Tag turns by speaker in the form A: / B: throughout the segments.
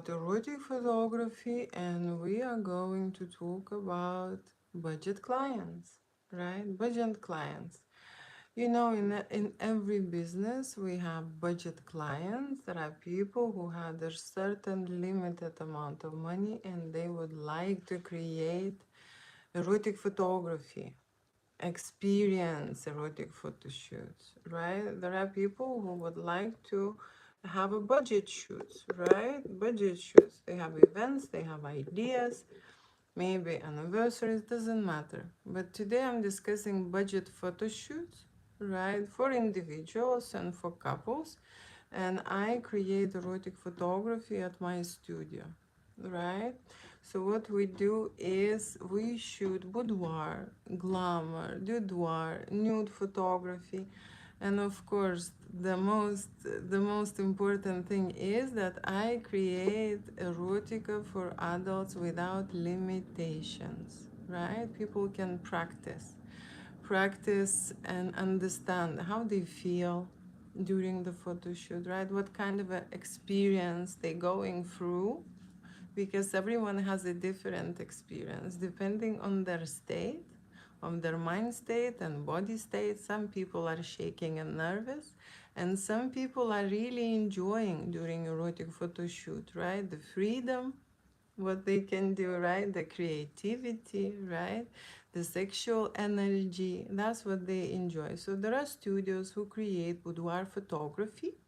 A: about erotic photography, and we are going to talk about budget clients, right? Budget clients. You know, in every business, we have budget clients. There are people who have a certain limited amount of money and they would like to create erotic photography, experience erotic photo shoots, right? There are people who would like to have a budget shoots, right? Budget shoots. They have events, they have ideas, maybe anniversaries, doesn't matter. But today I'm discussing budget photo shoots, right? For individuals and for couples. And I create erotic photography at my studio, right? So what we do is we shoot boudoir, glamour, boudoir, nude photography, and of course the most important thing is that I create erotica for adults without limitations, right? People can practice and understand how they feel during the photo shoot, right? What kind of a experience they're going through, because everyone has a different experience depending on their state, on their mind state and body state. Some people are shaking and nervous, and some people are really enjoying during erotic photo shoot, right? The freedom, what they can do, right? The creativity, right? The sexual energy, that's what they enjoy. So there are studios who create boudoir photography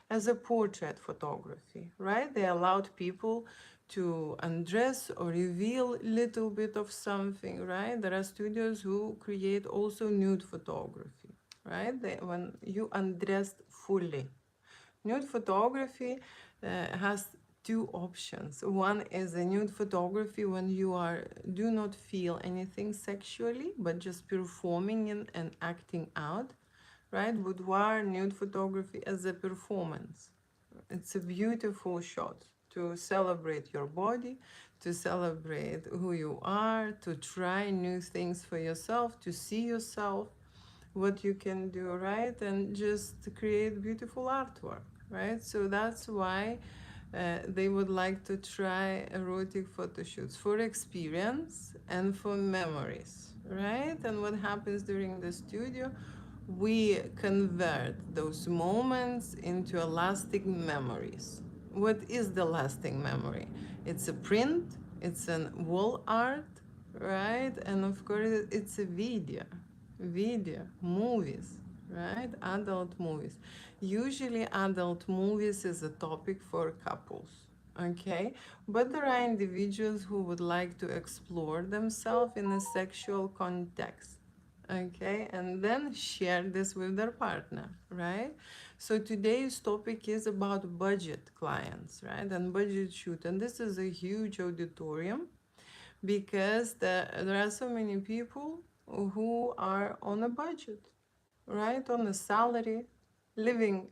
A: as a portrait photography, right? They allowed people to undress or reveal a little bit of something, right? There are studios who create also nude photography, right? When you undressed fully. Nude photography has two options. One is a nude photography when you do not feel anything sexually, but just performing and acting out, right? Boudoir nude photography as a performance. It's a beautiful shot to celebrate your body, to celebrate who you are, to try new things for yourself, to see yourself, what you can do, right? And just create beautiful artwork, right? So that's why they would like to try erotic photo shoots for experience and for memories, right? And what happens during the studio? We convert those moments into lasting memories. What is the lasting memory? It's a print, it's an wall art, right? And of course, it's a video, movies, right? Adult movies. Usually, adult movies is a topic for couples, okay? But there are individuals who would like to explore themselves in a sexual context, okay, and then share this with their partner, right? So today's topic is about budget clients, right, and budget shoot, and this is a huge auditorium because there are so many people who are on a budget, right, on a salary, living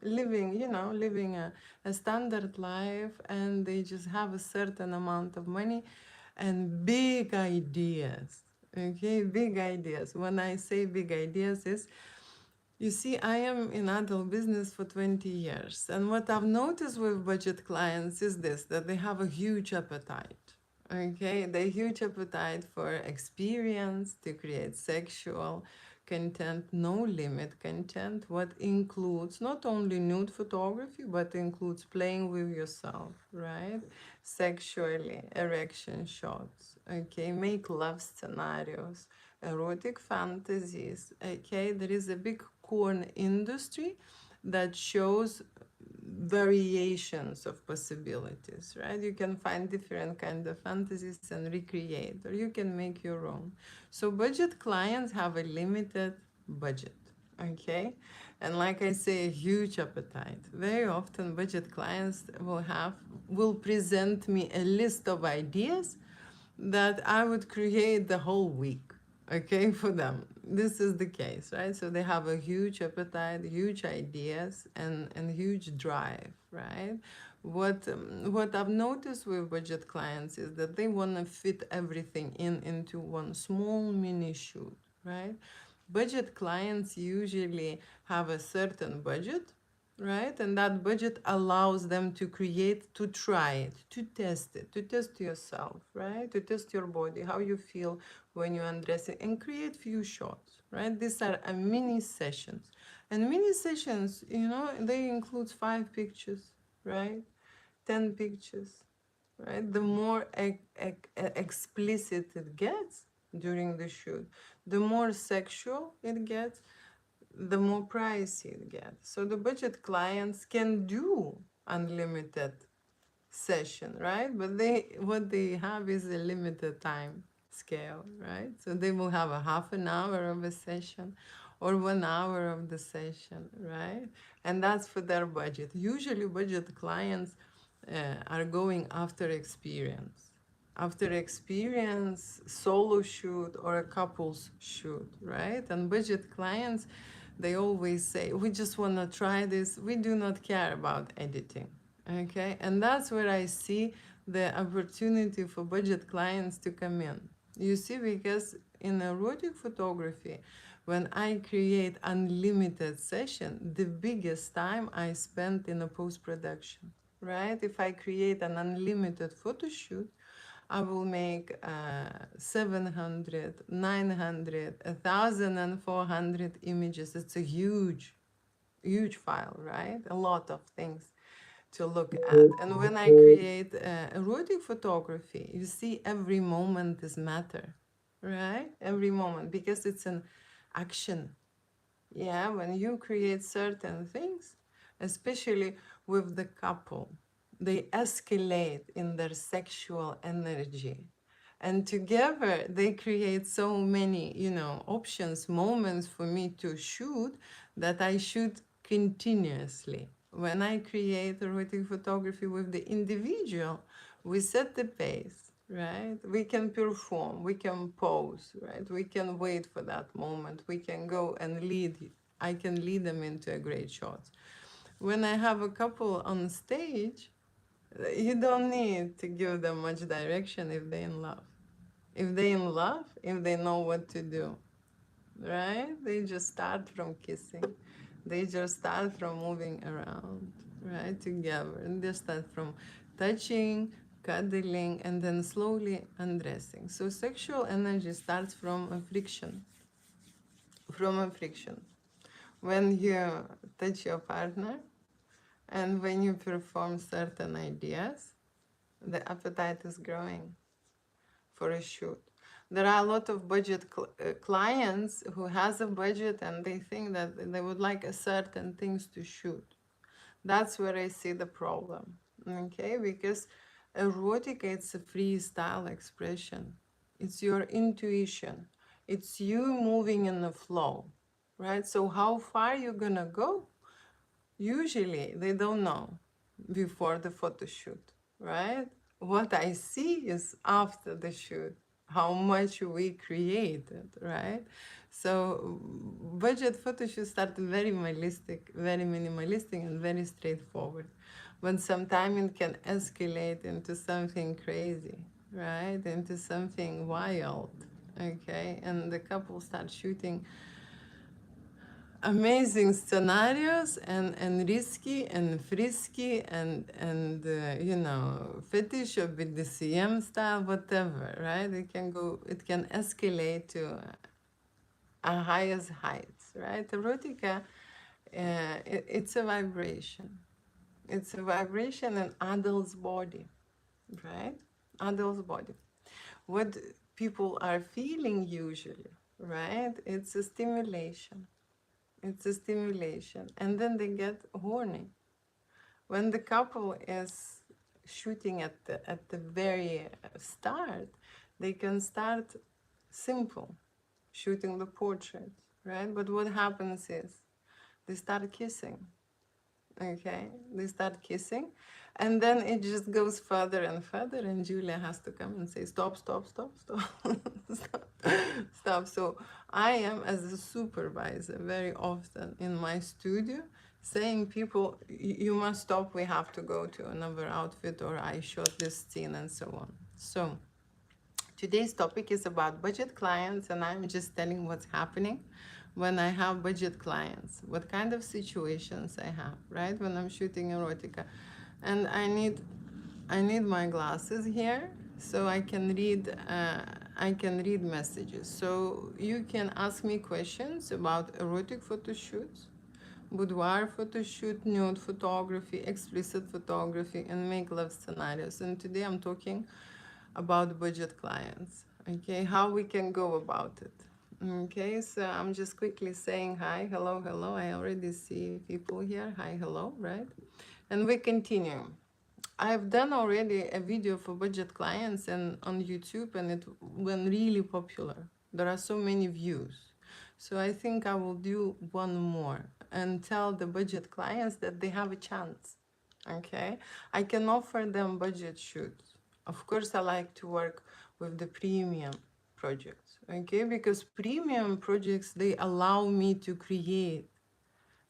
A: a standard life, and they just have a certain amount of money and big ideas. Okay, big ideas. When I say big ideas is, you see, I am in adult business for 20 years, and what I've noticed with budget clients is this, that they have a huge appetite. Okay, the huge appetite for experience, to create sexual content, no limit content, what includes not only nude photography, but includes playing with yourself, right? Sexually, erection shots, okay, make love scenarios, erotic fantasies, okay? There is a big corn industry that shows variations of possibilities, right? You can find different kind of fantasies and recreate, or you can make your own. So budget clients have a limited budget, okay? And like I say, a huge appetite. Very often budget clients will present me a list of ideas that I would create the whole week, okay, for them. This is the case, right? So they have a huge appetite, huge ideas, and huge drive, right? What I've noticed with budget clients is that they want to fit everything into one small mini shoot, right? Budget clients usually have a certain budget, right? And that budget allows them to create, to try it, to test it, to test yourself, right? To test your body, how you feel when you undress it, and create few shots, right? These are a mini sessions. And mini sessions, you know, they include 5 pictures, right? 10 pictures, right? The more explicit it gets during the shoot, the more sexual it gets, the more pricey it gets. So the budget clients can do unlimited session, right? But they what they have is a limited time scale, right? So they will have a half an hour of a session or 1 hour of the session, right? And that's for their budget. Usually budget clients are going after experience. After experience, solo shoot or a couples shoot, right? And budget clients, they always say, we just want to try this. We do not care about editing. Okay, and that's where I see the opportunity for budget clients to come in. You see, because in erotic photography, when I create unlimited session, the biggest time I spend in a post-production, right? If I create an unlimited photo shoot, I will make 700, 900, 1,400 images. It's a huge, huge file, right? A lot of things to look at. And when I create erotic photography, you see every moment is matter, right? Every moment, because it's an action. Yeah, when you create certain things, especially with the couple, they escalate in their sexual energy. And together they create so many, you know, options, moments for me to shoot that I shoot continuously. When I create erotic photography with the individual, we set the pace, right? We can perform, we can pose, right? We can wait for that moment. We can go and lead. I can lead them into a great shot. When I have a couple on stage, you don't need to give them much direction if they're in love. If they're in love, if they know what to do, right? They just start from kissing. They just start from moving around, right, together. And they start from touching, cuddling, and then slowly undressing. So sexual energy starts from a friction. From a friction. When you touch your partner and when you perform certain ideas, the appetite is growing for a shoot. There are a lot of budget clients who has a budget and they think that they would like a certain things to shoot. That's where I see the problem, okay? Because erotica, it's a freestyle expression. It's your intuition. It's you moving in the flow, right? So how far you're gonna go? Usually they don't know before the photo shoot, right? What I see is after the shoot, how much we created, right? So budget photo shoots start very minimalistic and very straightforward. But sometimes it can escalate into something crazy, right? Into something wild, okay? And the couple start shooting amazing scenarios and risky and frisky and you know, fetish or BDSM style, whatever, right? It can escalate to a highest heights, right? Erotica, it's a vibration. It's a vibration in adult's body, right? Adult's body. What people are feeling usually, right? It's a stimulation. It's a stimulation. And then they get horny. When the couple is shooting at the very start, they can start simple, shooting the portrait, right? But what happens is they start kissing, okay? They start kissing, and then it just goes further and further, and Julia has to come and say, stop, stop, stop, stop, stop, stop. So I am, as a supervisor, very often in my studio, saying people, you must stop, we have to go to another outfit, or I shot this scene, and so on. So today's topic is about budget clients, and I'm just telling what's happening when I have budget clients, what kind of situations I have, right? When I'm shooting erotica. And I need my glasses here so I can read messages. So you can ask me questions about erotic photo shoots, boudoir photo shoot, nude photography, explicit photography, and make love scenarios. And today I'm talking about budget clients. Okay, how we can go about it. Okay, so I'm just quickly saying hi, hello, hello. I already see people here. Hi, hello, right? And we continue. I've done already a video for budget clients and on YouTube, and it went really popular. There are so many views. So I think I will do one more and tell the budget clients that they have a chance. Okay? I can offer them budget shoots. Of course, I like to work with the premium projects. Okay? Because premium projects, they allow me to create,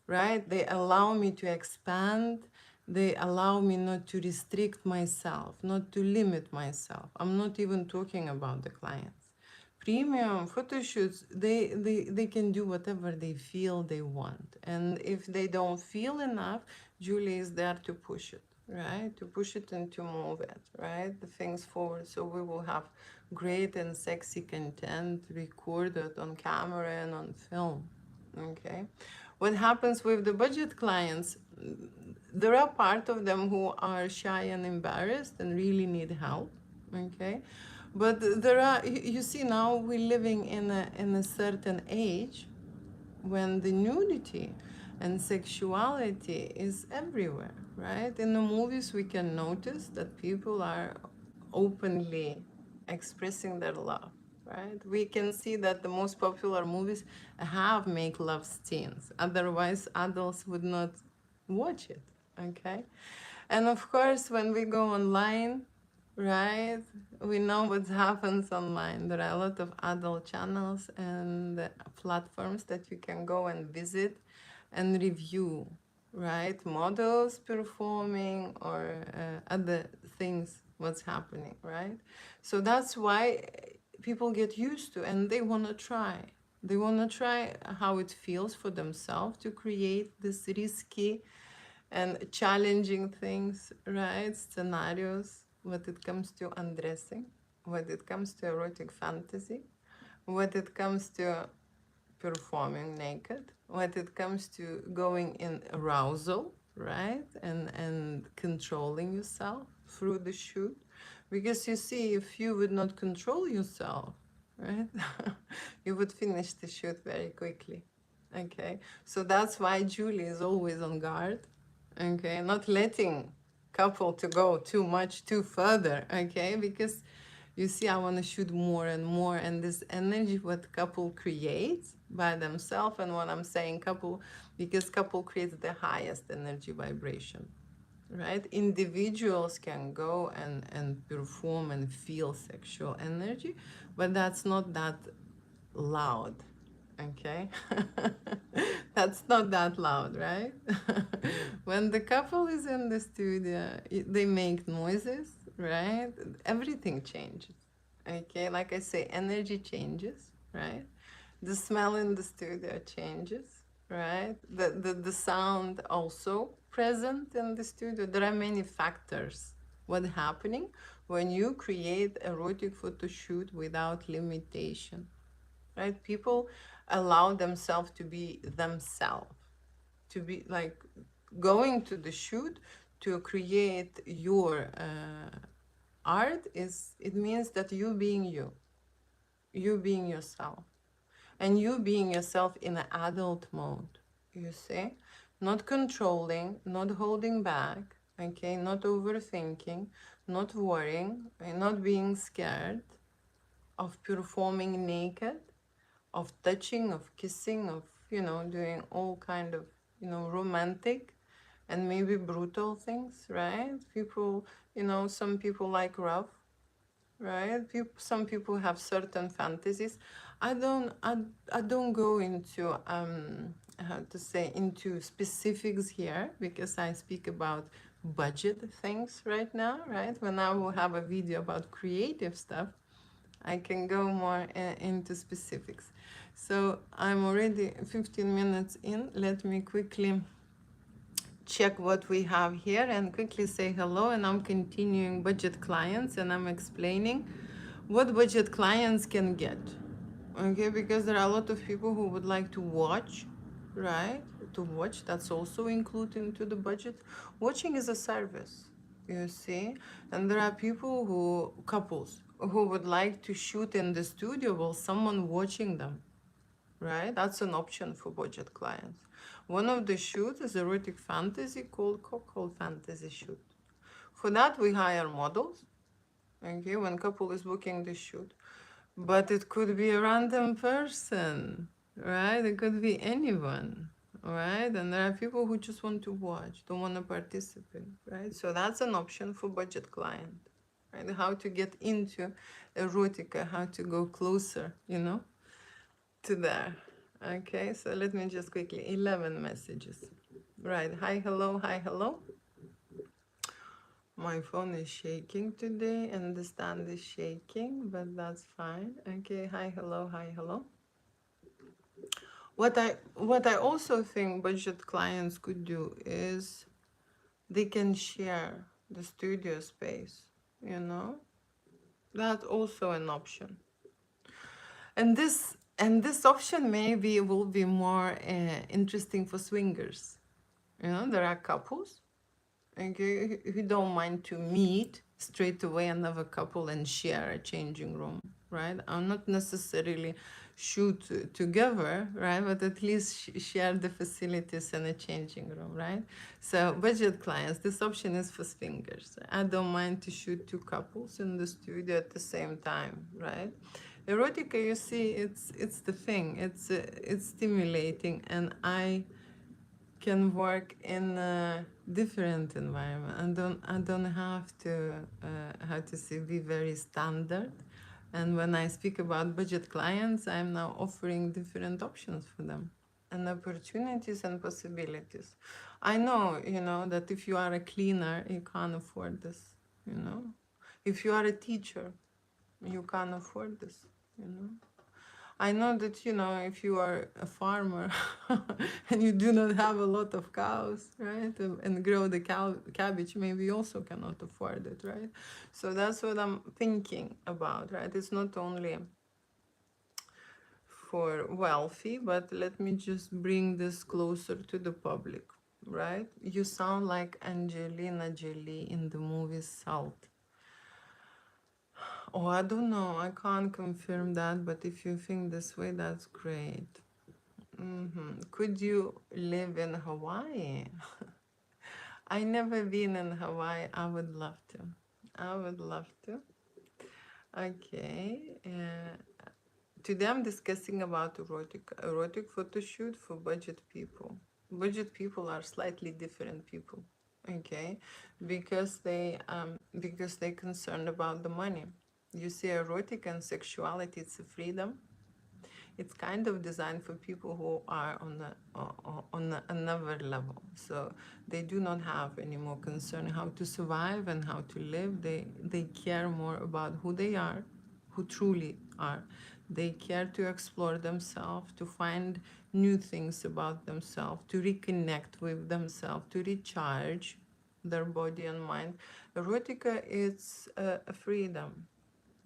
A: right? They allow me to expand. They allow me not to restrict myself, not to limit myself. I'm not even talking about the clients. Premium photo shoots, they can do whatever they feel they want. And if they don't feel enough, Julie is there to push it, right? To push it and to move it, right? The things forward. So we will have great and sexy content recorded on camera and on film, okay? What happens with the budget clients, there are part of them who are shy and embarrassed and really need help, okay? But there are, you see, now we're living in a certain age when the nudity and sexuality is everywhere, right? In the movies, we can notice that people are openly expressing their love, right? We can see that the most popular movies have make love scenes. Otherwise, adults would not watch it, okay? And of course, when we go online, right, we know what happens online. There are a lot of adult channels and platforms that you can go and visit and review, right? Models performing or other things, what's happening, right? So that's why people get used to and they want to try. They want to try how it feels for themselves to create this risky and challenging things, right? Scenarios when it comes to undressing, when it comes to erotic fantasy, when it comes to performing naked, when it comes to going in arousal, right? And controlling yourself through the shoot. Because you see, if you would not control yourself, right, you would finish the shoot very quickly. Okay, so that's why Julie is always on guard. Okay, not letting couple to go too much too further. Okay, because you see, I want to shoot more and more, and this energy what couple creates by themselves, and when I'm saying couple, because couple creates the highest energy vibration, right? Individuals can go and perform and feel sexual energy, but that's not that loud, okay? That's not that loud, right? When the couple is in the studio, they make noises, right? Everything changes, okay? Like I say, energy changes, right? The smell in the studio changes, right? The sound also present in the studio. There are many factors. What's happening when you create erotic photo shoot without limitation, right? People allow themselves to be themselves, to be like going to the shoot to create your art is, it means that you being you being yourself, and you being yourself in an adult mode, you see? Not controlling, not holding back, okay? Not overthinking, not worrying, and not being scared of performing naked, of touching, of kissing, of, you know, doing all kind of, you know, romantic and maybe brutal things, right? People, you know, some people like rough, right? Some people have certain fantasies. I don't go into how to say, into specifics here, because I speak about budget things right now, right? When I will have a video about creative stuff, I can go more into specifics. So I'm already 15 minutes in. Let me quickly check what we have here and quickly say hello. And I'm continuing budget clients, and I'm explaining what budget clients can get. Okay, because there are a lot of people who would like to watch, right? To watch, that's also included into the budget. Watching is a service, you see. And there are people who, couples, who would like to shoot in the studio while someone watching them, right? That's an option for budget clients. One of the shoots is erotic fantasy called cocktail fantasy shoot. For that, we hire models, okay, when couple is booking the shoot. But it could be a random person, right? It could be anyone, right? And there are people who just want to watch, don't want to participate, right? So that's an option for budget client, right? How to get into erotica, how to go closer, to there. Okay, so let me just quickly, 11 messages. Right, hi, hello, hi, hello. My phone is shaking today and the stand is shaking, but that's fine. Okay, hi, hello, hi, hello. What I also think budget clients could do is they can share the studio space, you know? That's also an option. And this option maybe will be more interesting for swingers. There are couples, okay, who don't mind to meet straight away another couple and share a changing room, right? I'm not necessarily shoot together, right? But at least share the facilities and a changing room, right? So budget clients, this option is for swingers. I don't mind to shoot two couples in the studio at the same time, right? Erotica, you see, it's the thing. It's stimulating, and I can work in a different environment. I don't have to how to say, be very standard. And when I speak about budget clients, I'm now offering different options for them and opportunities and possibilities. I know, that if you are a cleaner, you can't afford this, you know. If you are a teacher, you can't afford this, you know. I know that, if you are a farmer and you do not have a lot of cows, right, and grow the cabbage, maybe you also cannot afford it, right? So that's what I'm thinking about, right? It's not only for wealthy, but let me just bring this closer to the public, right? You sound like Angelina Jolie in the movie Salt. Oh, I don't know. I can't confirm that, but if you think this way, that's great. Could you live in Hawaii? I never been in Hawaii. I would love to. I would love to. Okay. Today I'm discussing about erotic photo shoot for budget people. Budget people are slightly different people. Okay, because they concerned about the money. You see, erotic and sexuality, it's a freedom. It's kind of designed for people who are on another level. So they do not have any more concern how to survive and how to live. They care more about who they are, who truly are. They care to explore themselves, to find new things about themselves, to reconnect with themselves, to recharge their body and mind. Erotica is a freedom,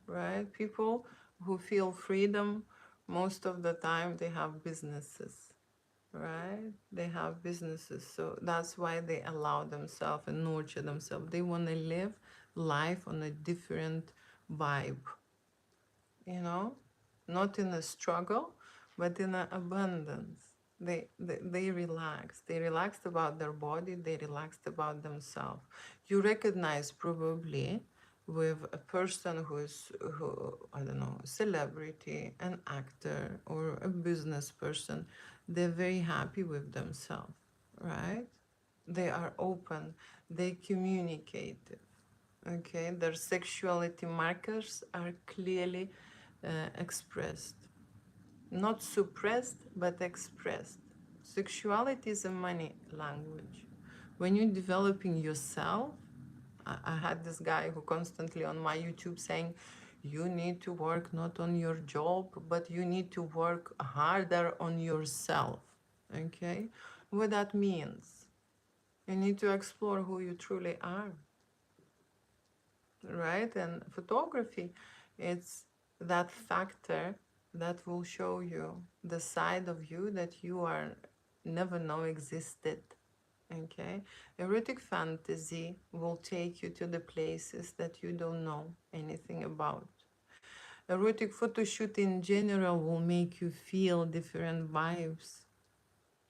A: right? People who feel freedom, most of the time they have businesses, right? They have businesses. So that's why they allow themselves and nurture themselves. They want to live life on a different vibe, not in a struggle, but in an abundance. They relax. They relaxed about their body. They relaxed about themselves. You recognize probably with a person who I don't know, a celebrity, an actor, or a business person. They're very happy with themselves, right? They are open. They communicate. Okay, their sexuality markers are clearly expressed, not suppressed but expressed. Sexuality is a money language. When you're developing yourself, I had this guy who constantly on my YouTube saying, You need to work not on your job, but you need to work harder on yourself. Okay? What that means? You need to explore who you truly are, right? And photography, it's that factor that will show you the side of you that you are never know existed. Okay, erotic fantasy will take you to the places that you don't know anything about. Erotic photo shoot in general will make you feel different vibes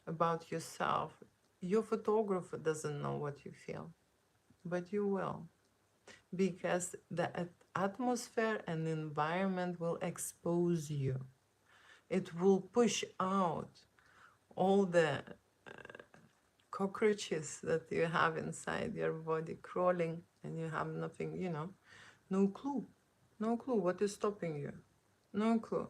A: about yourself. Your photographer doesn't know what you feel, but you will, because the atmosphere and environment will expose you. It will push out all the cockroaches that you have inside your body crawling, and you have nothing, no clue. No clue what is stopping you. No clue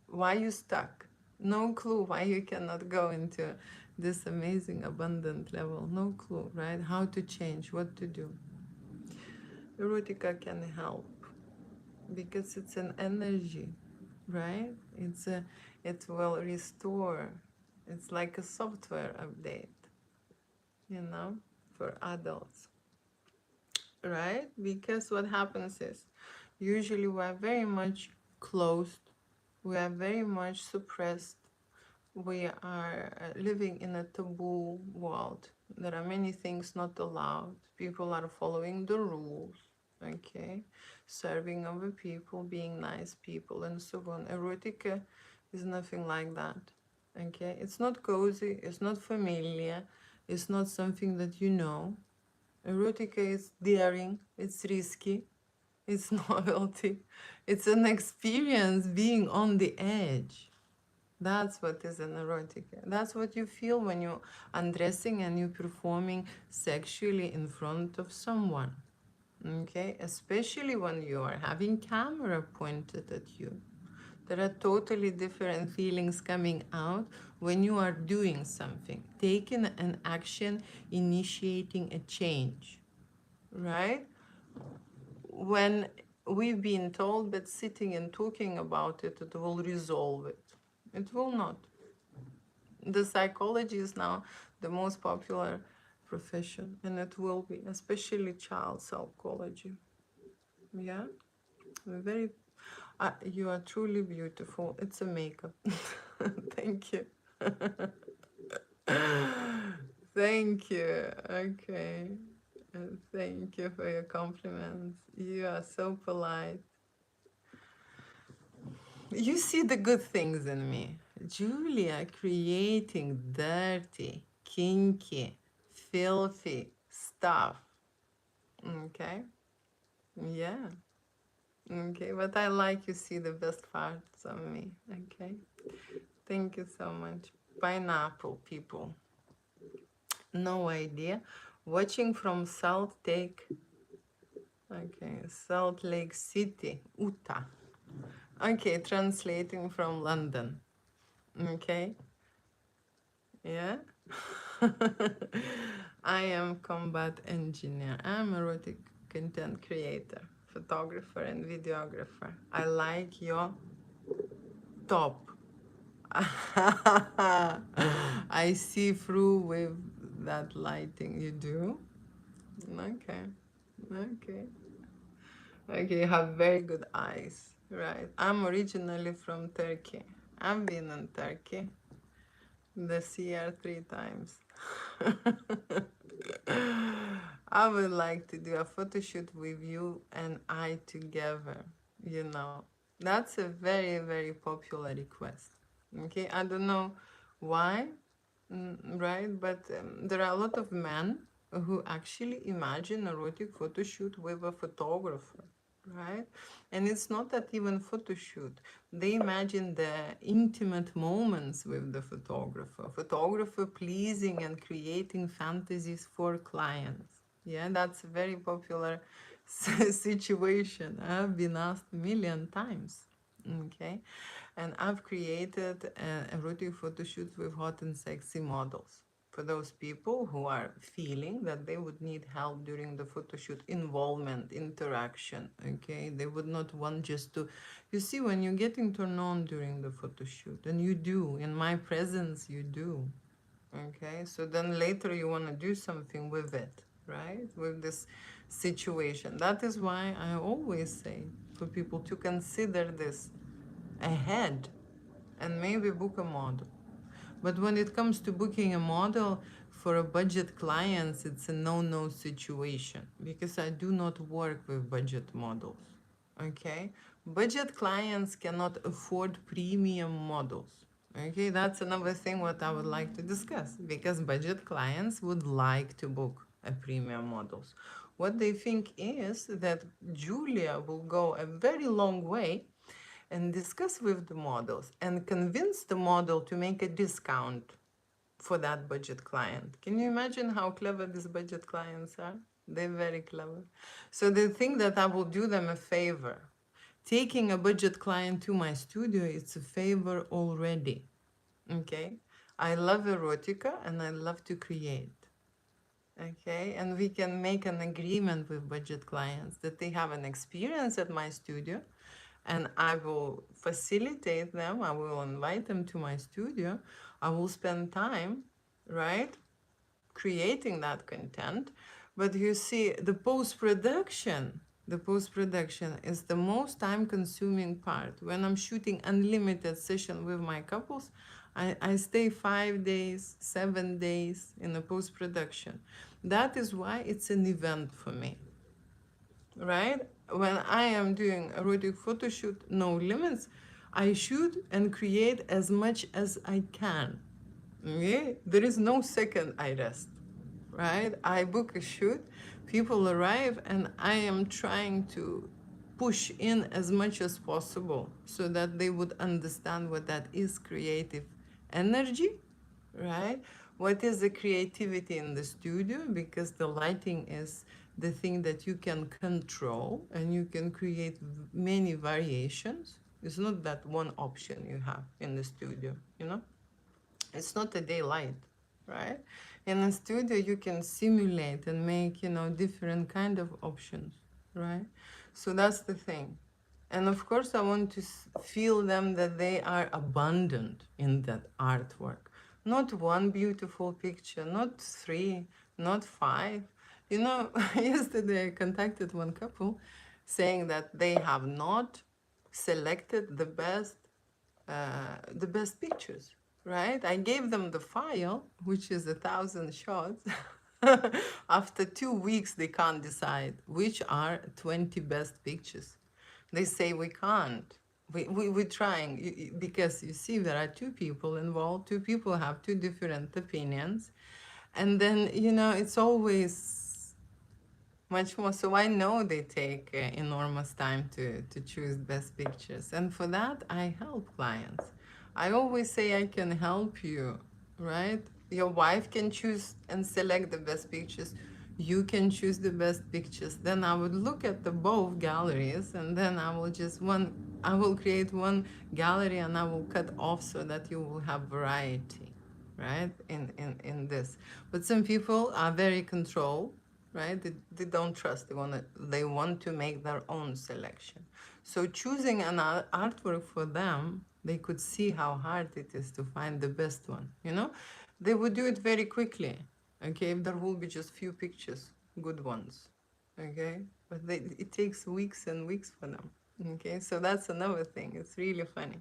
A: why you stuck. No clue why you cannot go into this amazing abundant level. No clue, right? How to change, what to do. Erotica can help because it's an energy, right? It will restore. It's like a software update, for adults, right? Because what happens is, usually we are very much closed, we are very much suppressed, we are living in a taboo world. There are many things not allowed. People are following the rules, okay? Serving other people, being nice people, and so on. Erotica is nothing like that, okay? It's not cozy, it's not familiar, it's not something that you know. Erotica is daring, it's risky, it's novelty, it's an experience being on the edge. That's what is an erotica. That's what you feel when you're undressing and you're performing sexually in front of someone. Okay? Especially when you are having camera pointed at you. There are totally different feelings coming out when you are doing something, taking an action, initiating a change, right? When we've been told that sitting and talking about it, it will resolve it. It will not. The psychology is now the most popular profession, and it will be, especially child psychology. Yeah, very. You are truly beautiful. It's a makeup. Thank you. Thank you. Okay. Thank you for your compliments. You are so polite. You see the good things in me. Julia creating dirty, kinky, filthy stuff. Okay? Yeah. Okay, but I like you see the best parts of me. Okay? Thank you so much. Pineapple people. No idea. Watching from Salt Lake City, Utah. Okay, translating from London. Okay? Yeah? I am combat engineer. I'm erotic content creator, photographer, and videographer. I like your top. I see through with that lighting you do. Okay. Okay. Okay, you have very good eyes. Right. I'm originally from Turkey. I've been in Turkey this year 3 times. I would like to do a photo shoot with you and I together, you know. That's a very, very popular request. Okay, I don't know why, right? But there are a lot of men who actually imagine erotic photo shoot with a photographer, right? And it's not that even photo shoot. They imagine the intimate moments with the photographer pleasing and creating fantasies for clients. Yeah, that's a very popular situation. I've been asked a million times. Okay, and I've created erotic photo shoots with hot and sexy models for those people who are feeling that they would need help during the photo shoot, involvement, interaction, okay? They would not want just to, you see, when you're getting turned on during the photo shoot, and you do, in my presence, you do, okay? So then later you want to do something with it, right? With this situation. That is why I always say for people to consider this ahead and maybe book a model. But when it comes to booking a model for a budget clients, it's a no-no situation because I do not work with budget models, okay? Budget clients cannot afford premium models, okay? That's another thing what I would like to discuss because budget clients would like to book a premium models. What they think is that Julia will go a very long way and discuss with the models and convince the model to make a discount for that budget client. Can you imagine how clever these budget clients are? They're very clever. So they think that I will do them a favor. Taking a budget client to my studio, it's a favor already. Okay? I love erotica and I love to create. Okay, and we can make an agreement with budget clients that they have an experience at my studio and I will facilitate them. I will invite them to my studio. I will spend time, right, creating that content. But you see, the post-production is the most time-consuming part. When I'm shooting unlimited session with my couples, I stay 5 days, 7 days in the post-production. That is why it's an event for me, right? When I am doing erotic photo shoot, no limits, I shoot and create as much as I can. Okay? There is no second I rest, right? I book a shoot, people arrive, and I am trying to push in as much as possible so that they would understand what that is creative energy, right? What is the creativity in the studio? Because the lighting is the thing that you can control and you can create many variations. It's not that one option you have in the studio, you know? It's not a daylight, right? In a studio, you can simulate and make, you know, different kind of options, right? So that's the thing. And of course, I want to feel them that they are abundant in that artwork. Not one beautiful picture, not 3, not 5. You know, yesterday I contacted one couple saying that they have not selected the best pictures, right? I gave them the file, which is 1,000 shots. After 2 weeks, they can't decide which are 20 best pictures. They say we can't. We're trying because you see there are 2 people involved. 2 people have 2 different opinions. And then, you know, it's always much more. So I know they take enormous time to choose best pictures. And for that, I help clients. I always say I can help you, right? Your wife can choose and select the best pictures. You can choose the best pictures. Then I would look at the both galleries and then I will create one gallery and I will cut off so that you will have variety, right? In this. But some people are very controlled, right? They don't trust. They want to make their own selection. So choosing an artwork for them, they could see how hard it is to find the best one. You know, they would do it very quickly. Okay, if there will be just few pictures, good ones. Okay, but it takes weeks and weeks for them. Okay, so that's another thing. It's really funny.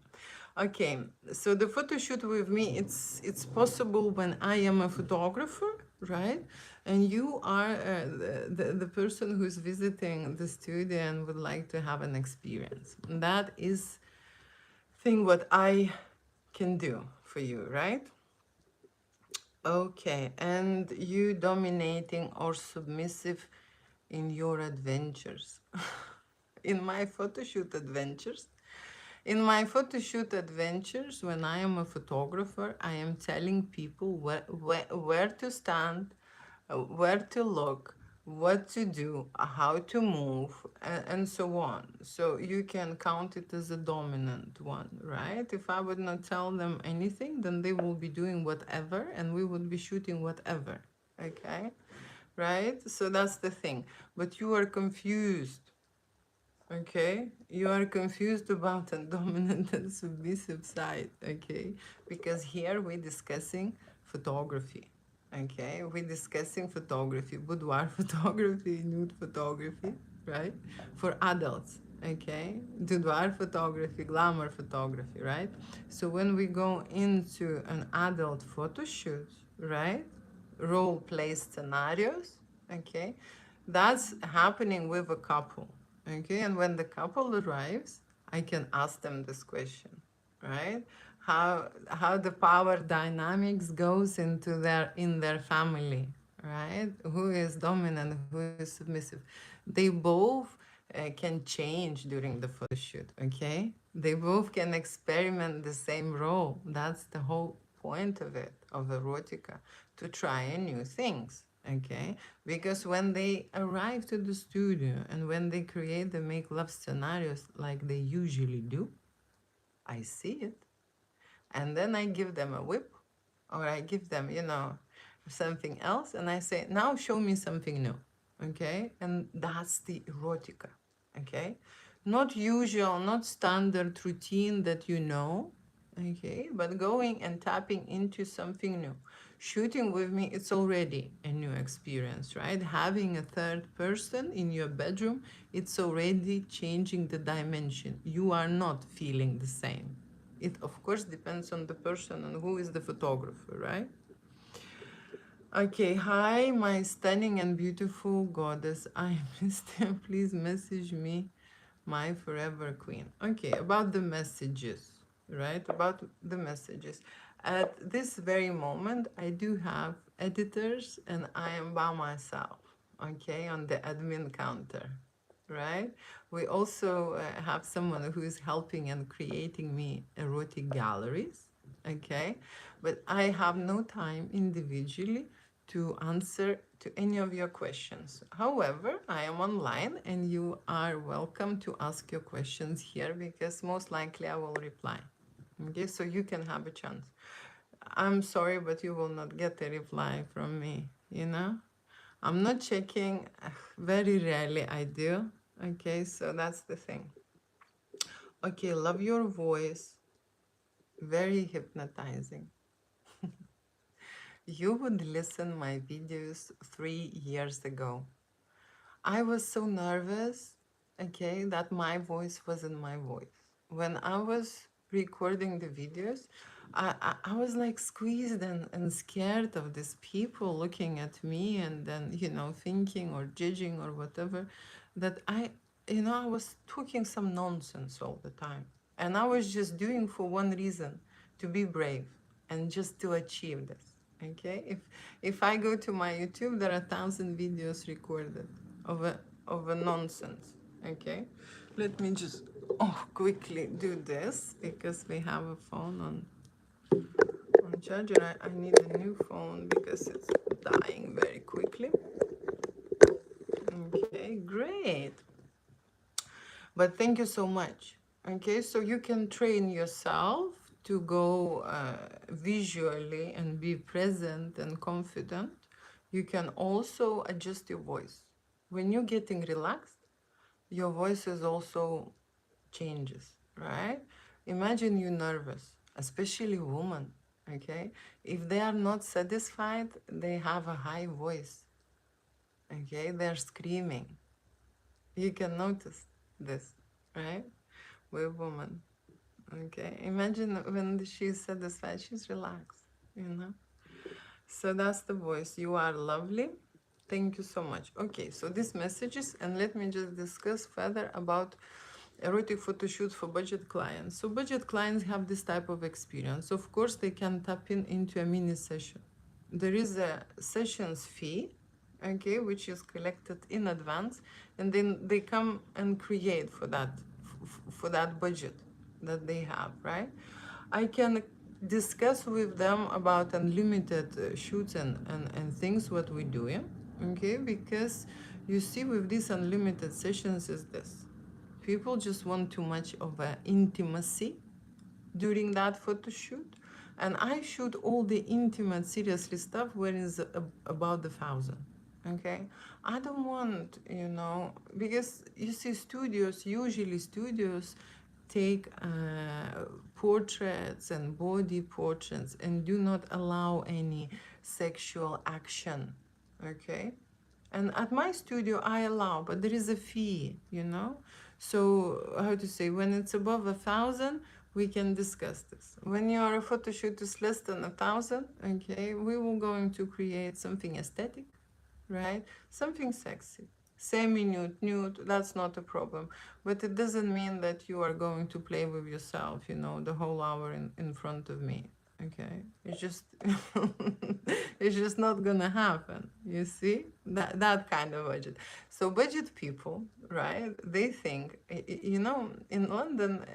A: Okay, so the photo shoot with me, it's possible when I am a photographer, right? And you are the person who's visiting the studio and would like to have an experience. And that is thing what I can do for you, right? Okay, and you dominating or submissive in your adventures. In my photoshoot adventures, when I am a photographer, I am telling people where to stand, where to look, what to do, how to move, and so on. So you can count it as a dominant one, right? If I would not tell them anything, then they will be doing whatever and we would be shooting whatever, okay? Right? So that's the thing. But you are confused, okay? You are confused about the dominant and submissive side, okay? Because here we're discussing photography, okay? We're discussing photography, boudoir photography, nude photography, right? For adults, okay? Boudoir photography, glamour photography, right? So when we go into an adult photo shoot, right? Role play scenarios, okay? That's happening with a couple, okay? And when the couple arrives, I can ask them this question, right? How the power dynamics goes into their family, right? Who is dominant, who is submissive? They both can change during the photo shoot, okay? They both can experiment the same role. That's the whole point of it, of erotica, to try new things, okay? Because when they arrive to the studio and when they create the make love scenarios like they usually do, I see it. And then I give them a whip or I give them, something else and I say, now show me something new, okay? And that's the erotica, okay? Not usual, not standard routine that you know, okay? But going and tapping into something new. Shooting with me, it's already a new experience, right? Having a third person in your bedroom, it's already changing the dimension. You are not feeling the same. It, of course, depends on the person and who is the photographer, right? Okay, hi, my stunning and beautiful goddess. I missed him. Please message me, my forever queen. Okay, about the messages, right? About the messages. At this very moment, I do have editors and I am by myself, okay, on the admin counter, right? We also have someone who is helping and creating me erotic galleries, okay? But I have no time individually to answer to any of your questions. However, I am online and you are welcome to ask your questions here because most likely I will reply. Okay, so you can have a chance. I'm sorry, but you will not get a reply from me, you know? I'm not checking, very rarely I do. Okay, so that's the thing. Okay, love your voice. Very hypnotizing. You would listen my videos 3 years ago. I was so nervous, okay, that my voice wasn't my voice. When I was recording the videos, I was like squeezed and scared of these people looking at me and then, thinking or judging or whatever, that I was talking some nonsense all the time. And I was just doing for one reason, to be brave and just to achieve this. Okay, if I go to my YouTube, there are 1,000 videos recorded of a nonsense. Okay, let me just quickly do this because we have a phone on charger. I need a new phone because it's dying very quickly. Okay, great. But thank you so much. Okay, so you can train yourself to go visually and be present and confident. You can also adjust your voice. When you're getting relaxed, your voice is also changes, right? Imagine you're nervous, especially women, okay? If they are not satisfied, they have a high voice, okay? They're screaming. You can notice this, right? With women, okay? Imagine when she's satisfied, she's relaxed. So that's the voice. You are lovely. Thank you so much. Okay, so these messages, and let me just discuss further about erotic photo shoots for budget clients. So budget clients have this type of experience. Of course, they can tap into a mini session. There is a sessions fee, okay, which is collected in advance, and then they come and create for that budget that they have, right? I can discuss with them about unlimited shoots and things what we're doing, Okay, because you see with these unlimited sessions is this. People just want too much of a intimacy during that photo shoot. And I shoot all the intimate, seriously stuff where it's about the 1,000. Okay, I don't want, because you see, usually studios take portraits and body portraits and do not allow any sexual action. Okay, and at my studio I allow, but there is a fee. So how to say, when it's above 1,000, we can discuss this. When your photo shoot is less than 1,000, okay, we will going to create something aesthetic, right? Something sexy. Semi-nude, nude, that's not a problem. But it doesn't mean that you are going to play with yourself, the whole hour in front of me. Okay? It's just it's just not gonna happen. You see? That kind of budget. So budget people, right? They think, in London,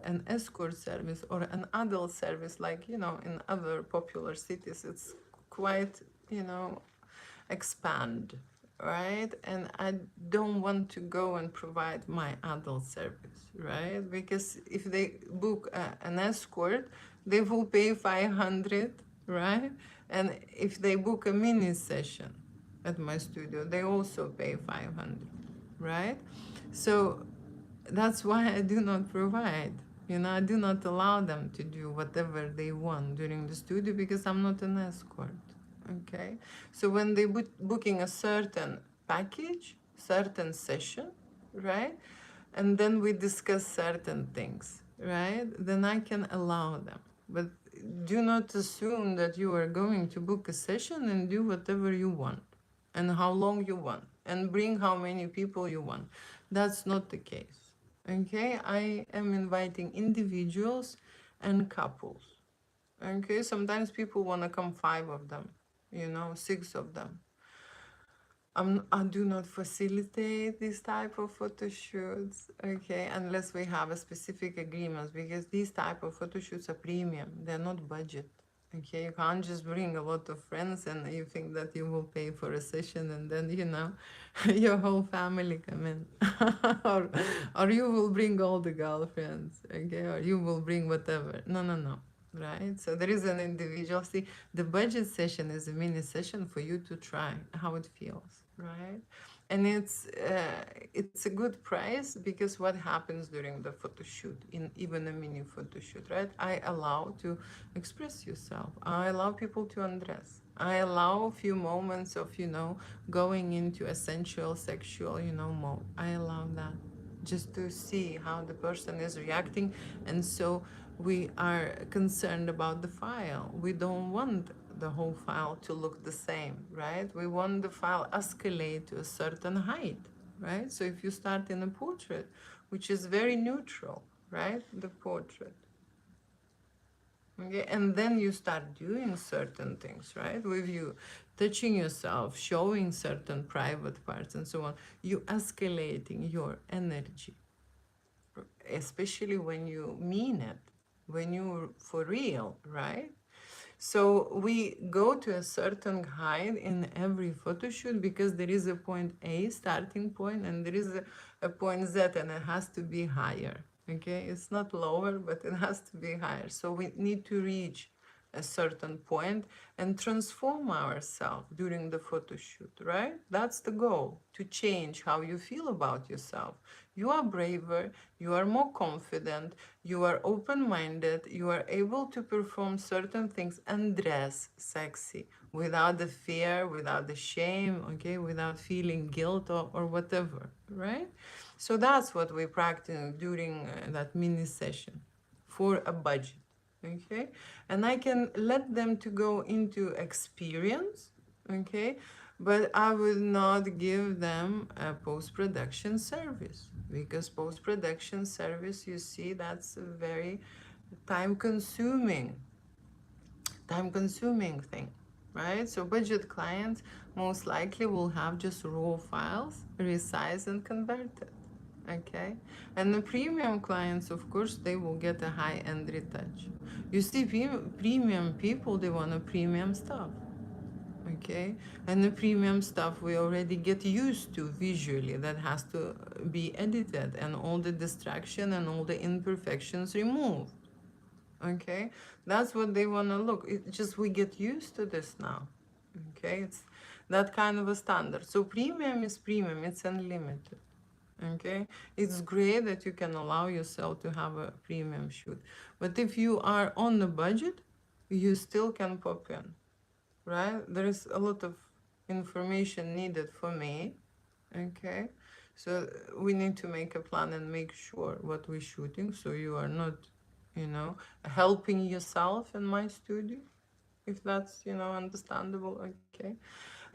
A: an escort service or an adult service, like, in other popular cities, it's quite, expand, right? And I don't want to go and provide my adult service, right? Because if they book an escort, they will pay 500, right? And if they book a mini session at my studio, they also pay 500, right? So that's why I do not provide. I do not allow them to do whatever they want during the studio because I'm not an escort. Okay, so when they booking a certain package, certain session, right, and then we discuss certain things, right, then I can allow them. But do not assume that you are going to book a session and do whatever you want and how long you want and bring how many people you want. That's not the case. Okay, I am inviting individuals and couples. Okay, sometimes people want to come 5 of them, 6 of them. I do not facilitate this type of photo shoots, okay, unless we have a specific agreements, because these type of photo shoots are premium, they're not budget. Okay, you can't just bring a lot of friends and you think that you will pay for a session and then, your whole family come in. or you will bring all the girlfriends, okay, or you will bring whatever. No. Right? So there is an individual. See, the budget session is a mini session for you to try how it feels, right? And it's a good price because what happens during the photo shoot, in even a mini photo shoot, right? I allow to express yourself. I allow people to undress. I allow a few moments of, going into a sensual, sexual, mode. I allow that just to see how the person is reacting. And so we are concerned about the file. We don't want the whole file to look the same, right? We want the file escalate to a certain height, right? So if you start in a portrait, which is very neutral, right? The portrait. Okay, and then you start doing certain things, right? With you touching yourself, showing certain private parts and so on, you escalating your energy, especially when you mean it, when you're for real, right? So we go to a certain height in every photo shoot because there is a point A, starting point, and there is a point Z, and it has to be higher. Okay, it's not lower, but it has to be higher. So we need to reach a certain point and transform ourselves during the photo shoot, right? That's the goal, to change how you feel about yourself. You are braver, you are more confident, you are open-minded, you are able to perform certain things and dress sexy without the fear, without the shame, okay, without feeling guilt or whatever, right? So that's what we practice during that mini session for a budget. Okay, and I can let them to go into experience, okay, but I will not give them a post-production service, because post-production service, you see, that's a very time-consuming thing, right? So budget clients most likely will have just raw files, resized and converted. Okay, and the premium clients, of course, they will get a high-end retouch. You see, premium people, they want a premium stuff. okay? And the premium stuff we already get used to visually, that has to be edited and all the distraction and all the imperfections removed, okay? That's what they want to look. It's just we get used to this now, okay? It's that kind of a standard. So premium is premium, it's unlimited, okay? It's great that you can allow yourself to have a premium shoot, but if you are on a budget, you still can pop in, right? There is a lot of information needed for me, okay? So we need to make a plan and make sure what we're shooting, so you are not, you know, helping yourself in my studio, if that's, you know, understandable, okay?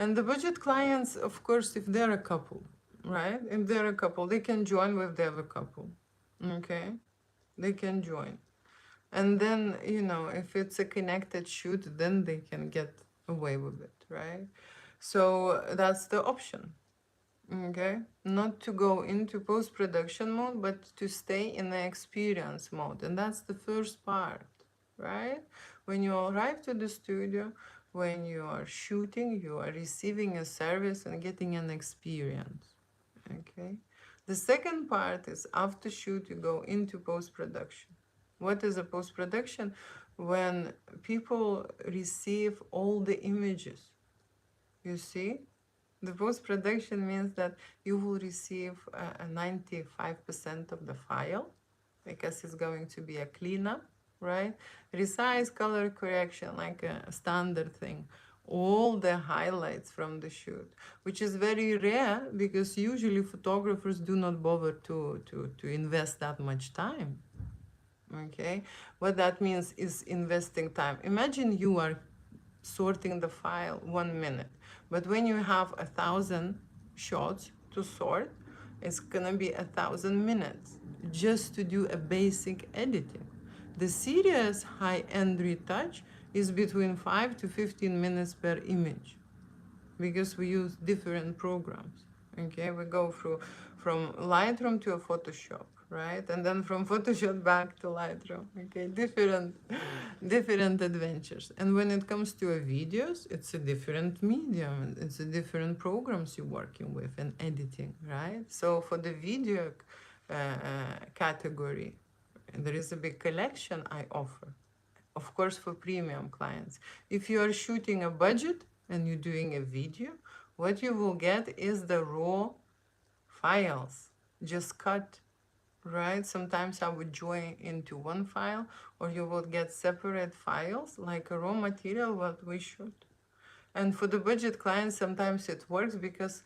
A: And the budget clients, of course, if they're a couple, right? If they're a couple, they can join with the other couple, okay? They can join. And then, you know, if it's a connected shoot, then they can get away with it, right? So that's the option, okay? Not to go into post-production mode, but to stay in the experience mode. And that's the first part, right? When you arrive to the studio, when you are shooting, you are receiving a service and getting an experience, okay? The second part is after shoot, you go into post-production. What is a post-production? When people receive all the images, you see? The post-production means that you will receive a 95% of the file, because it's going to be a cleanup, right? Resize, color correction, like a standard thing. All the highlights from the shoot, which is very rare because usually photographers do not bother to invest that much time. Okay, what that means is investing time. Imagine you are sorting the file 1 minute, but when you have 1,000 shots to sort, it's gonna be 1,000 minutes just to do a basic editing. The serious high-end retouch is between 5 to 15 minutes per image, because we use different programs. Okay, we go through from Lightroom to a Photoshop, right? And then from Photoshop back to Lightroom. Okay, different adventures. And when it comes to a videos, it's a different medium. It's a different programs you're working with and editing, right? So for the video category, there is a big collection I offer, of course, for premium clients. If you are shooting a budget and you're doing a video, what you will get is the raw files, just cut, right? Sometimes I would join into one file, or you will get separate files, like a raw material, what we shoot. And for the budget clients, sometimes it works because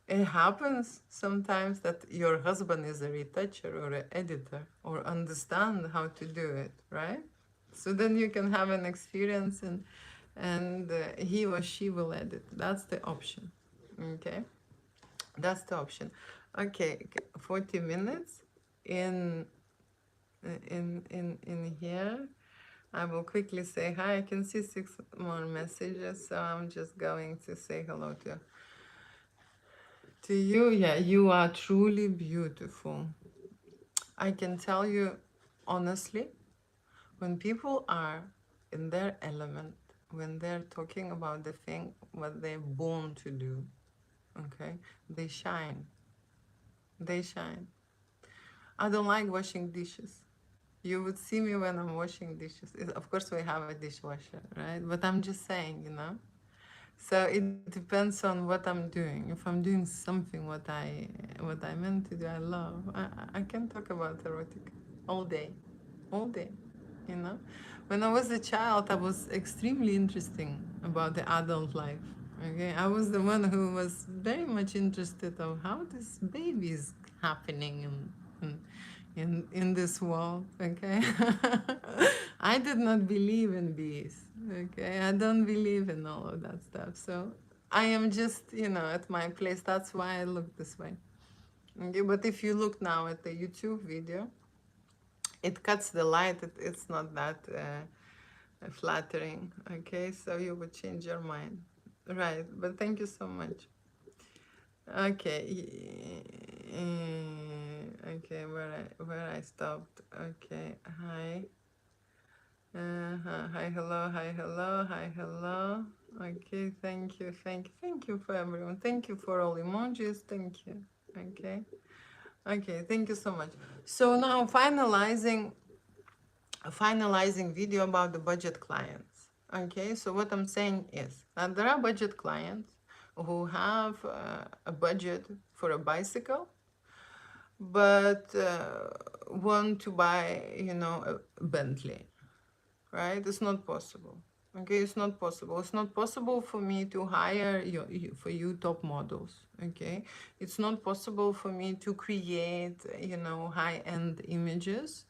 A: it happens sometimes that your husband is a retoucher or an editor or understand how to do it, right? So then you can have an experience, and he or she will edit. That's the option. Okay, that's the option. Okay, 40 minutes in in here. I will quickly say hi. I can see 6 more messages, so I'm just going to say hello to you. Yeah, you are truly beautiful. I can tell you honestly, when people are in their element, when they're talking about the thing what they're born to do, okay, they shine. They shine. I don't like washing dishes. You would see me when I'm washing dishes. Of course, we have a dishwasher, right? But I'm just saying, you know. So it depends on what I'm doing. If I'm doing something what I meant to do, I love. I can talk about erotic all day, all day. You know, when I was a child, I was extremely interesting about the adult life. Okay, I was the one who was very much interested of how this baby is happening in this world. Okay, I did not believe in bees. Okay, I don't believe in all of that stuff. So I am just, you know, at my place. That's why I look this way. Okay, but if you look now at the YouTube video, it cuts the light. It's not that flattering. Okay, so you would change your mind, right? But thank you so much. Okay, okay, where I stopped. Okay, hi. Hi, hello, hi, hello, hi, hello. Okay, thank you for everyone. Thank you for all emojis. Thank you. Okay, okay, thank you so much. So now finalizing video about the budget clients. Okay, so what I'm saying is that there are budget clients who have a budget for a bicycle, but want to buy, you know, a Bentley, right? It's not possible. Okay, it's not possible. It's not possible for me to hire for you top models. Okay, it's not possible for me to create, you know, high-end images.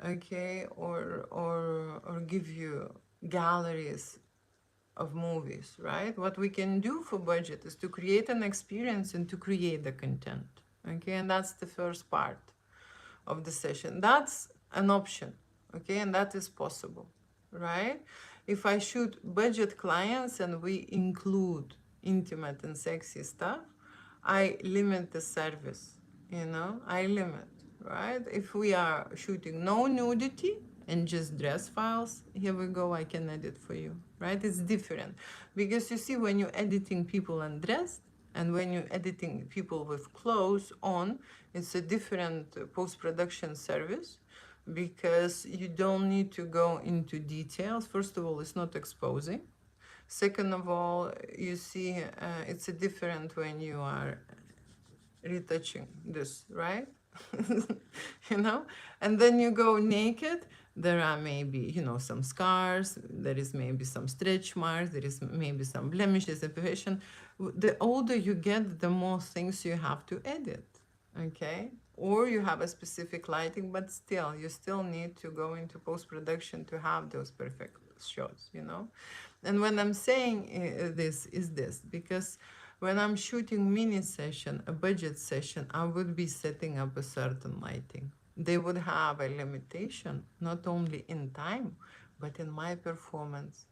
A: Okay, or give you galleries of movies, right? What we can do for budget is to create an experience and to create the content. Okay, and that's the first part of the session. That's an option, okay, and that is possible, right? If I shoot budget clients and we include intimate and sexy stuff, I limit the service, you know, I limit, right? If we are shooting no nudity and just dress files, here we go, I can edit for you, right? It's different because you see, when you're editing people undressed, and when you're editing people with clothes on, it's a different post-production service because you don't need to go into details. First of all, it's not exposing. Second of all, you see, it's a different when you are retouching this, right? You know, and then you go naked, there are maybe, you know, some scars, there is maybe some stretch marks, there is maybe some blemishes, imperfection. The older you get, the more things you have to edit, okay? Or you have a specific lighting, but still, you still need to go into post-production to have those perfect shots, you know? And when I'm saying this is this, because when I'm shooting mini session, a budget session, I would be setting up a certain lighting. They would have a limitation, not only in time, but in my performance.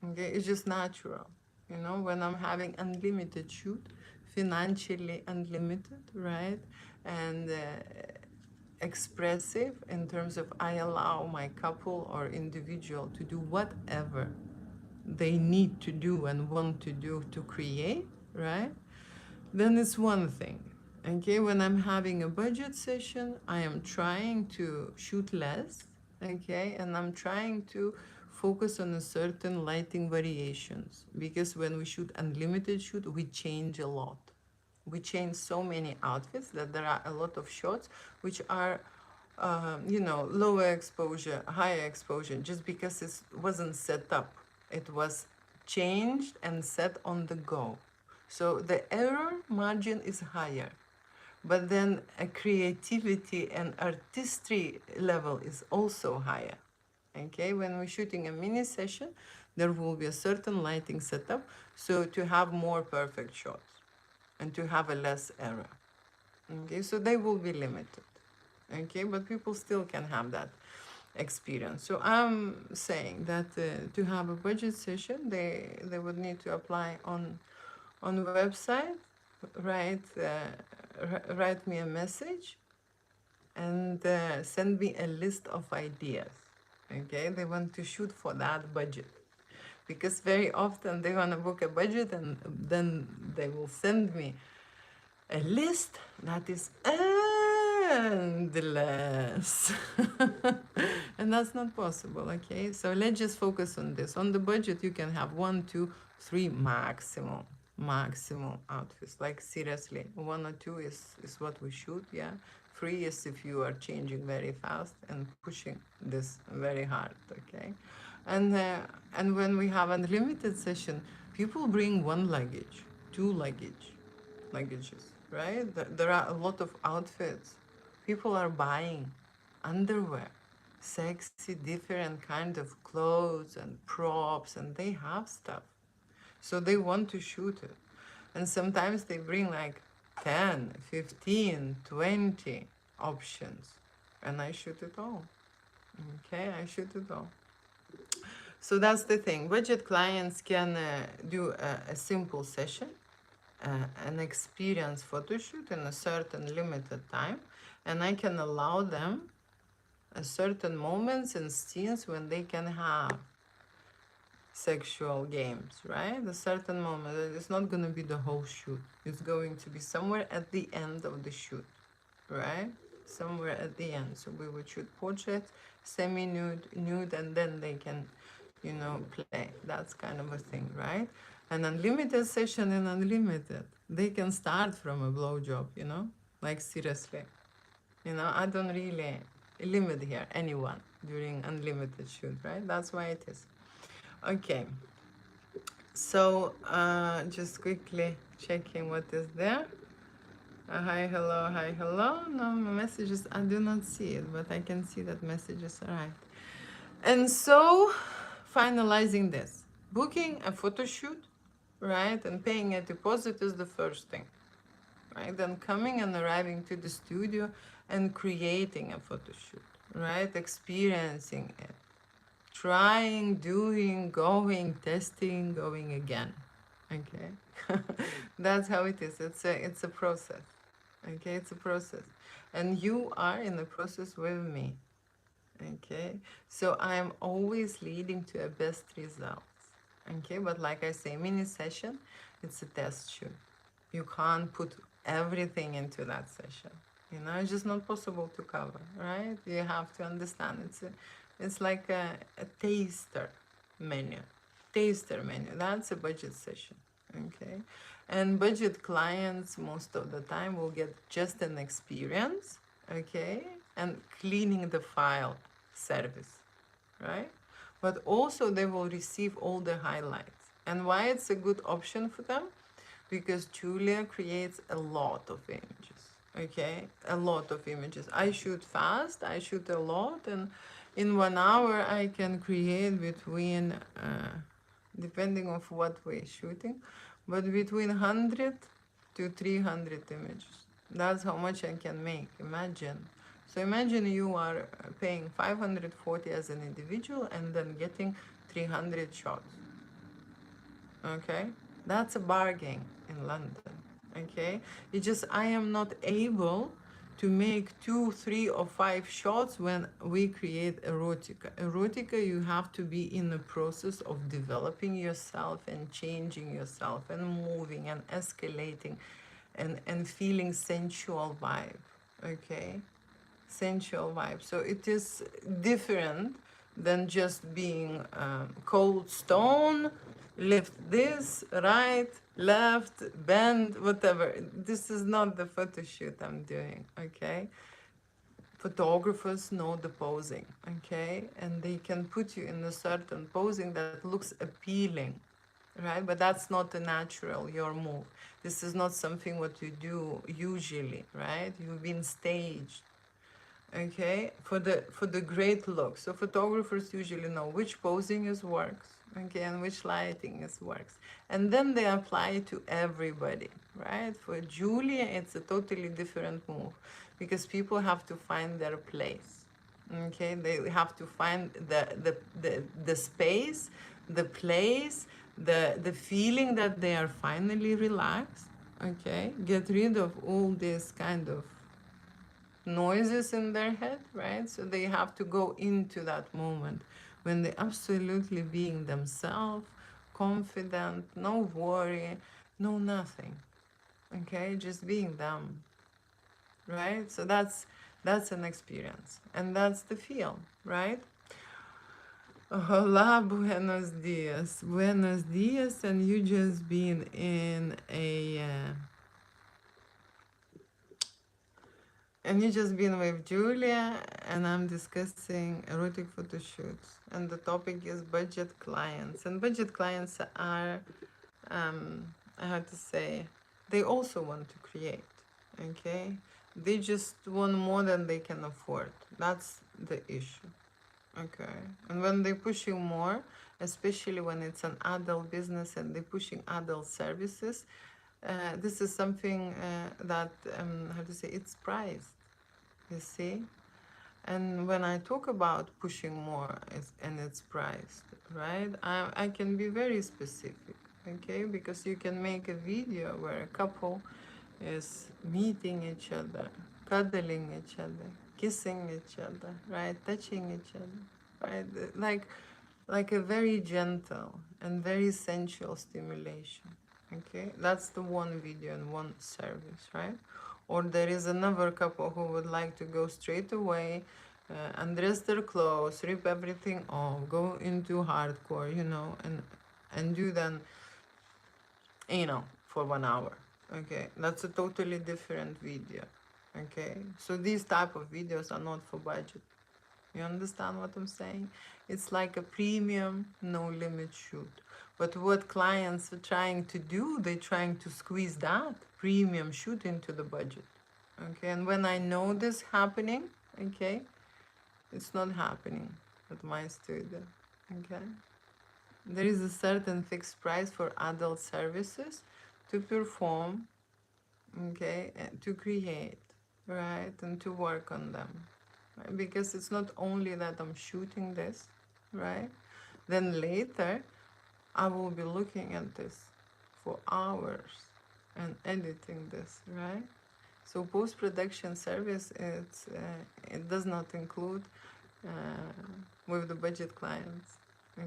A: Okay, it's just natural. You know, when I'm having unlimited shoot, financially unlimited, right? And expressive in terms of I allow my couple or individual to do whatever they need to do and want to do to create, right? Then it's one thing. Okay, when I'm having a budget session, I am trying to shoot less, okay, and I'm trying to focus on a certain lighting variations because when we shoot unlimited shoot, we change a lot. We change so many outfits that there are a lot of shots which are you know, lower exposure, higher exposure, just because it wasn't set up. It was changed and set on the go. So the error margin is higher, but then a creativity and artistry level is also higher. Okay, when we're shooting a mini session, there will be a certain lighting setup, so to have more perfect shots and to have a less error. Okay, so they will be limited. Okay, but people still can have that experience. So I'm saying that to have a budget session, they would need to apply on the website, write me a message, and send me a list of ideas. Okay, they want to shoot for that budget because very often they want to book a budget and then they will send me a list that is endless. And that's not possible, okay? So let's just focus on this. On the budget, you can have 1, 2, 3 maximum outfits. Like seriously, 1 or 2 is what we shoot, yeah? 3 is if you are changing very fast and pushing this very hard, okay? And when we have unlimited session, people bring 1 luggage, 2 luggages, right? There are a lot of outfits. People are buying underwear, sexy, different kind of clothes and props, and they have stuff. So they want to shoot it. And sometimes they bring like 10, 15, 20 options. And I shoot it all. Okay, I shoot it all. So that's the thing. Budget clients can do a simple session, an experience photo shoot in a certain limited time, and I can allow them certain moments and scenes when they can have sexual games, right? A certain moment. It's not going to be the whole shoot. It's going to be somewhere at the end of the shoot, right? Somewhere at the end. So we would shoot portraits, semi-nude, nude, and then they can, you know, play. That's kind of a thing, right? An unlimited session and unlimited. They can start from a blowjob, you know? Like seriously. You know, I don't really limit here anyone during unlimited shoot, right? That's why it is. Okay. So just quickly checking what is there. Hi, hello, hi, hello. No messages, I do not see it, but I can see that messages are right. And so, finalizing this, booking a photo shoot, right, and paying a deposit is the first thing, right? Then coming and arriving to the studio and creating a photo shoot, right, experiencing it, trying, doing, going, testing, going again. Okay, that's how it is. It's a process. Okay, it's a process, and you are in the process with me. Okay, so I am always leading to a best results. Okay, but like I say, mini session, it's a test shoot. You can't put everything into that session. You know, it's just not possible to cover, right? You have to understand it's like a taster menu. Taster menu. That's a budget session. Okay. And budget clients most of the time will get just an experience, okay, and cleaning the file service, right? But also they will receive all the highlights. And why it's a good option for them? Because Julia creates a lot of images, okay? A lot of images. I shoot fast, I shoot a lot, and in 1 hour I can create between, depending on what we're shooting, but between 100 to 300 images. That's how much I can make, imagine. So imagine you are paying 540 as an individual and then getting 300 shots. Okay, that's a bargain in London. Okay, it's just I am not able to make 2, 3, or 5 shots when we create erotica. Erotica, you have to be in the process of developing yourself and changing yourself and moving and escalating and feeling sensual vibe. Okay, sensual vibe. So it is different than just being cold stone, lift this, right, left, bend, whatever. This is not the photo shoot I'm doing, okay? Photographers know the posing, okay? And they can put you in a certain posing that looks appealing, right? But that's not the natural, your move. This is not something what you do usually, right? You've been staged, okay, for the great look. So photographers usually know which posing is works, okay, and which lighting is works, and then they apply it to everybody, right? For Julia it's a totally different move because people have to find their place, okay? They have to find the space, the place, the feeling that they are finally relaxed, okay? Get rid of all this kind of noises in their head, right? So they have to go into that moment when they're absolutely being themselves, confident, no worry, no nothing. Okay, just being them, right? So that's an experience, and that's the feel, right? Hola, buenos dias, buenos dias, and you just been in a. And you just been with Julia, and I'm discussing erotic photo shoots. And the topic is budget clients. And budget clients are, I have to say, they also want to create, okay? They just want more than they can afford. That's the issue, okay? And when they push you more, especially when it's an adult business and they're pushing adult services, this is something that, how to say, it's priced, you see? And when I talk about pushing more and it's priced, right? I can be very specific, okay? Because you can make a video where a couple is meeting each other, cuddling each other, kissing each other, right? Touching each other, right? Like a very gentle and very sensual stimulation. Okay, that's the one video and one service, right? Or there is another couple who would like to go straight away, undress their clothes, rip everything off, go into hardcore, you know, and do then, you know, for 1 hour. Okay, that's a totally different video. Okay, so these type of videos are not for budget. You understand what I'm saying? It's like a premium, no limit shoot. But what clients are trying to do, they're trying to squeeze that premium shoot into the budget. Okay, and when I know this happening, okay, it's not happening at my studio. Okay, there is a certain fixed price for adult services to perform, okay, and to create, right, and to work on them, right? Because it's not only that I'm shooting this, right, then later I will be looking at this for hours and editing this, right? So post-production service, it does not include uh, with the budget clients.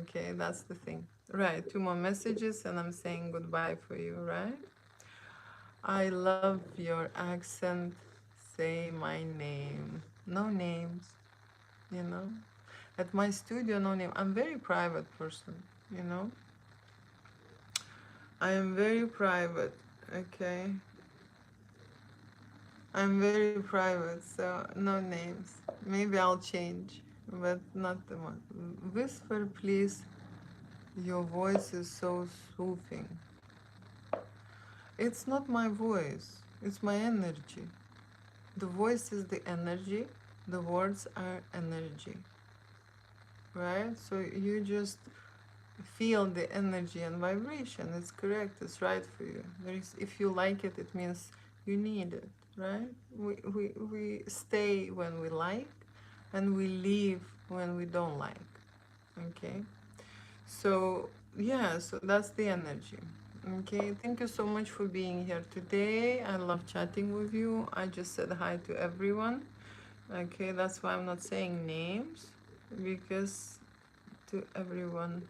A: Okay, that's the thing. Right, 2 more messages and I'm saying goodbye for you, right? I love your accent. Say my name. No names, you know. At my studio, no name. I'm very private person, you know. I am very private, okay. I'm very private, so no names. Maybe I'll change, but not the one. Whisper, please. Your voice is so soothing. It's not my voice, it's my energy. The voice is the energy, the words are energy, right? So you just feel the energy and vibration. It's correct, it's right for you. If you like it, it means you need it, right? We stay when we like and we leave when we don't like, okay? So, yeah, so that's the energy. Okay, thank you so much for being here today. I love chatting with you. I just said hi to everyone. Okay, that's why I'm not saying names, because to everyone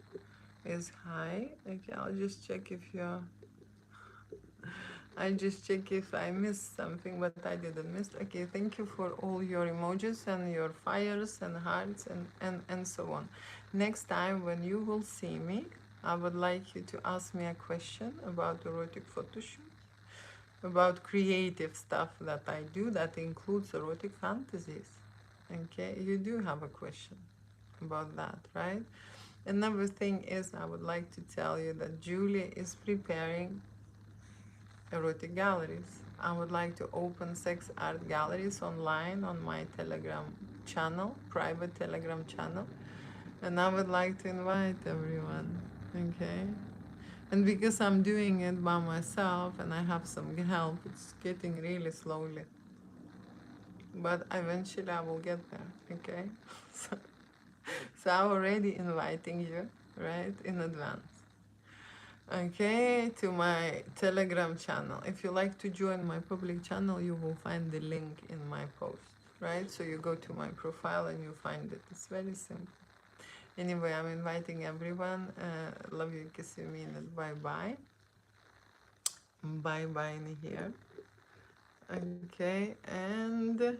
A: is hi. Okay, I'll just check if you're. I just check if I missed something, but I didn't miss. Okay, thank you for all your emojis and your fires and hearts and so on. Next time when you will see me, I would like you to ask me a question about erotic photo shoot, about creative stuff that I do that includes erotic fantasies. Okay, you do have a question about that, right? Another thing is I would like to tell you that Julie is preparing erotic galleries. I would like to open sex art galleries online on my Telegram channel, private Telegram channel, and I would like to invite everyone, okay? And because I'm doing it by myself and I have some help, it's getting really slowly. But eventually I will get there, okay? So, so I'm already inviting you, right, in advance. Okay, to my Telegram channel. If you like to join my public channel, you will find the link in my post, right? So you go to my profile and you find it. It's very simple. Anyway, I'm inviting everyone. Love you, kiss you, mean it. Bye bye. Bye bye in here. Okay, and